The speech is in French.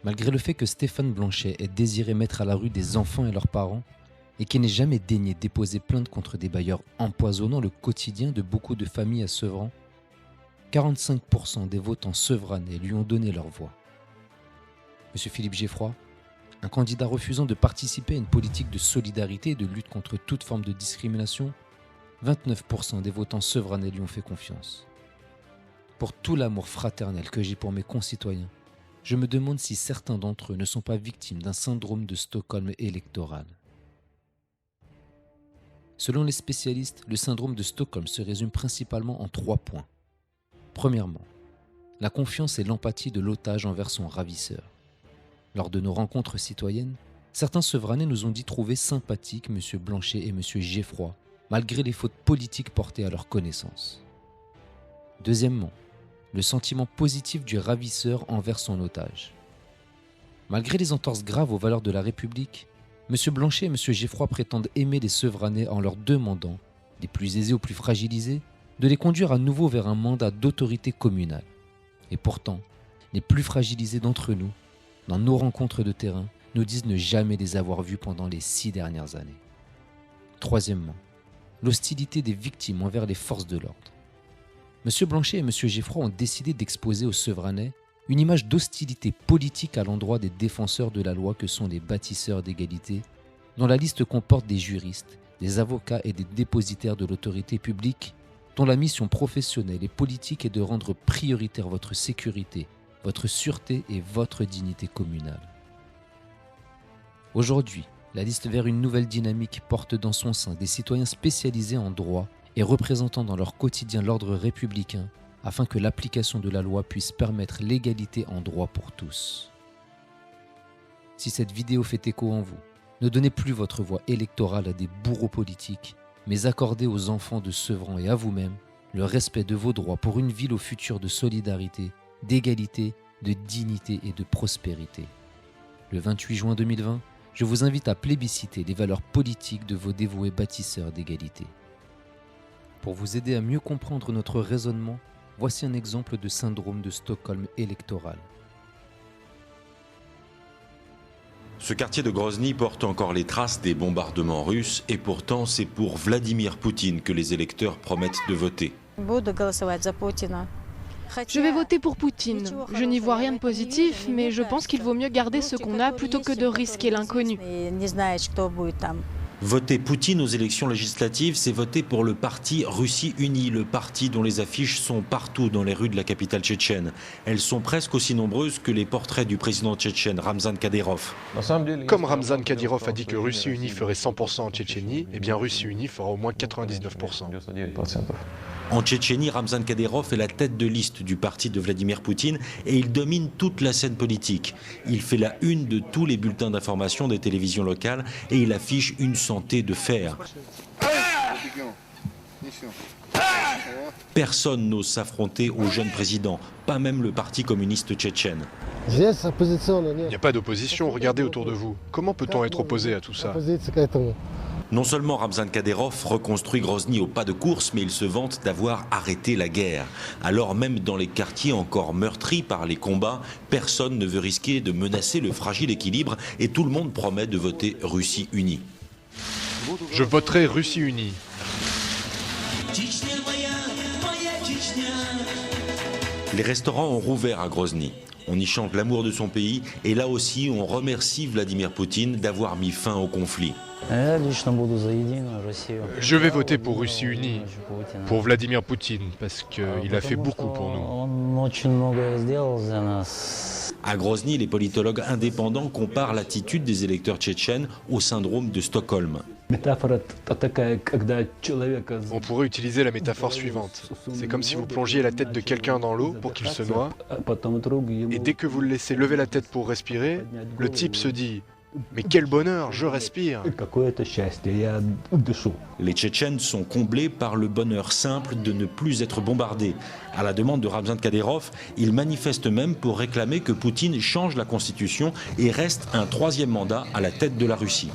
Malgré le fait que Stéphane Blanchet ait désiré mettre à la rue des enfants et leurs parents, et qu'il n'ait jamais daigné déposer plainte contre des bailleurs empoisonnant le quotidien de beaucoup de familles à Sevran, 45% des votants sevranais lui ont donné leur voix. Monsieur Philippe Geffroy, un candidat refusant de participer à une politique de solidarité et de lutte contre toute forme de discrimination, 29% des votants sevranais lui ont fait confiance. Pour tout l'amour fraternel que j'ai pour mes concitoyens, je me demande si certains d'entre eux ne sont pas victimes d'un syndrome de Stockholm électoral. Selon les spécialistes, le syndrome de Stockholm se résume principalement en 3 points. Premièrement, la confiance et l'empathie de l'otage envers son ravisseur. Lors de nos rencontres citoyennes, certains Sevranais nous ont dit trouver sympathiques M. Blanchet et M. Geffroy, malgré les fautes politiques portées à leur connaissance. Deuxièmement, le sentiment positif du ravisseur envers son otage. Malgré les entorses graves aux valeurs de la République, M. Blanchet et M. Geffroy prétendent aimer les Sevranais en leur demandant, des plus aisés aux plus fragilisés, de les conduire à nouveau vers un mandat d'autorité communale. Et pourtant, les plus fragilisés d'entre nous, dans nos rencontres de terrain, nous disent ne jamais les avoir vus pendant les 6 dernières années. Troisièmement, l'hostilité des victimes envers les forces de l'ordre. M. Blanchet et M. Geffroy ont décidé d'exposer aux Sevranais une image d'hostilité politique à l'endroit des défenseurs de la loi que sont les bâtisseurs d'égalité, dont la liste comporte des juristes, des avocats et des dépositaires de l'autorité publique, dont la mission professionnelle et politique est de rendre prioritaire votre sécurité, votre sûreté et votre dignité communale. Aujourd'hui, la liste vers une nouvelle dynamique porte dans son sein des citoyens spécialisés en droit et représentant dans leur quotidien l'ordre républicain afin que l'application de la loi puisse permettre l'égalité en droit pour tous. Si cette vidéo fait écho en vous, ne donnez plus votre voix électorale à des bourreaux politiques, mais accordez aux enfants de Sevran et à vous-même le respect de vos droits pour une ville au futur de solidarité, d'égalité, de dignité et de prospérité. Le 28 juin 2020, je vous invite à plébisciter les valeurs politiques de vos dévoués bâtisseurs d'égalité. Pour vous aider à mieux comprendre notre raisonnement, voici un exemple de syndrome de Stockholm électoral. Ce quartier de Grozny porte encore les traces des bombardements russes et pourtant c'est pour Vladimir Poutine que les électeurs promettent de voter. Je vais voter pour Poutine. Je n'y vois rien de positif, mais je pense qu'il vaut mieux garder ce qu'on a plutôt que de risquer l'inconnu. Voter Poutine aux élections législatives, c'est voter pour le parti Russie Unie, le parti dont les affiches sont partout dans les rues de la capitale tchétchène. Elles sont presque aussi nombreuses que les portraits du président tchétchène Ramzan Kadyrov. Comme Ramzan Kadyrov a dit que Russie Unie ferait 100% en Tchétchénie, eh bien Russie Unie fera au moins 99%. En Tchétchénie, Ramzan Kadyrov est la tête de liste du parti de Vladimir Poutine et il domine toute la scène politique. Il fait la une de tous les bulletins d'information des télévisions locales et il affiche une santé de fer. Personne n'ose s'affronter au jeune président, pas même le parti communiste tchétchène. Il n'y a pas d'opposition, regardez autour de vous. Comment peut-on être opposé à tout ça ? Non seulement Ramzan Kadyrov reconstruit Grozny au pas de course, mais il se vante d'avoir arrêté la guerre. Alors même dans les quartiers encore meurtris par les combats, personne ne veut risquer de menacer le fragile équilibre et tout le monde promet de voter Russie Unie. Je voterai Russie Unie. Les restaurants ont rouvert à Grozny. On y chante l'amour de son pays et là aussi on remercie Vladimir Poutine d'avoir mis fin au conflit. Je vais voter pour Russie Unie, pour Vladimir Poutine, parce qu'il a fait beaucoup pour nous. À Grozny, les politologues indépendants comparent l'attitude des électeurs tchétchènes au syndrome de Stockholm. On pourrait utiliser la métaphore suivante. C'est comme si vous plongiez la tête de quelqu'un dans l'eau pour qu'il se noie, et dès que vous le laissez lever la tête pour respirer, le type se dit « Mais quel bonheur, je respire !» Les Tchétchènes sont comblés par le bonheur simple de ne plus être bombardés. À la demande de Ramzan Kadyrov, ils manifestent même pour réclamer que Poutine change la constitution et reste un 3e mandat à la tête de la Russie.